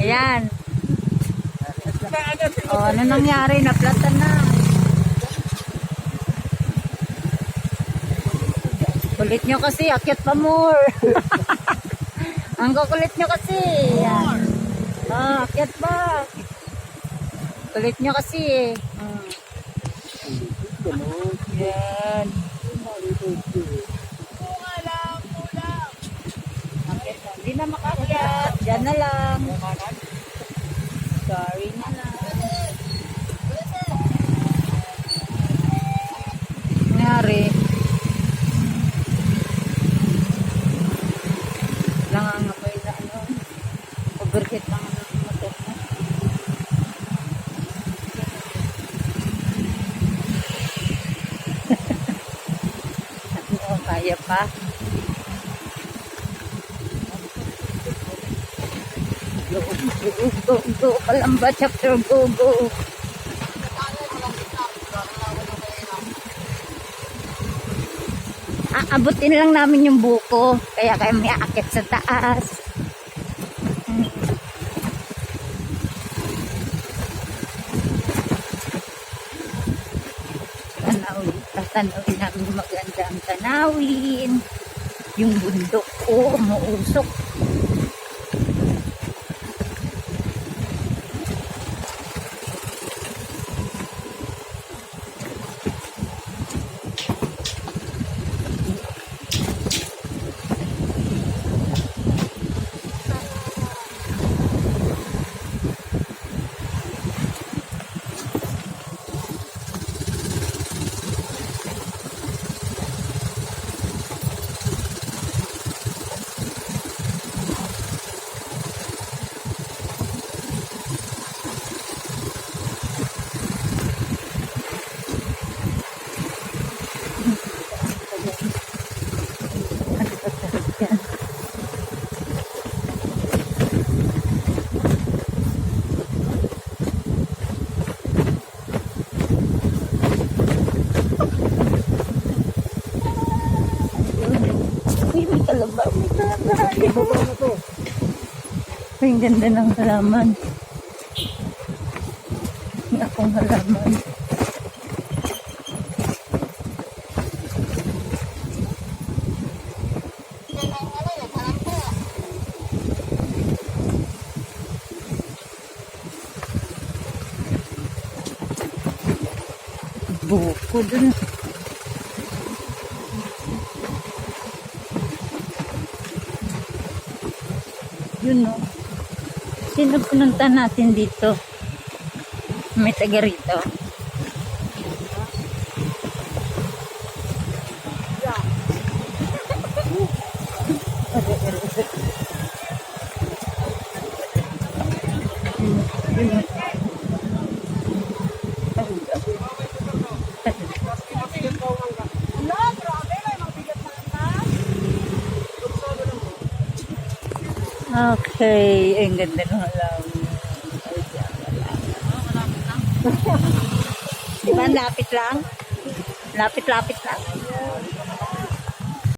Ayan. Oh, ano nangyari? Naplatan na. Kulit nyo kasi. Akyat pa more. Ang kukulit nyo kasi. Yan. Oh, akyat pa. Kulit nyo kasi. Yan. Hindi na makakyat. Diyan na lang. Sorry na lang. Nangyari. Langangamoy na ano. Overheat lang ang motor mo. Ano, kaya pa? Go, Kalamba chapter, go. Aabutin lang namin yung buko, kaya kami aakit sa taas. Tanawin namin magandang tanawin. Yung bundok ko, umuusok. Ay, ang ganda ng halaman. May akong halaman. Buko dun. Yun no. Sino pununta natin dito? May taga rito. Okay, ang ganda ng halaman. Diba, lapit lang? Lapit-lapit lang.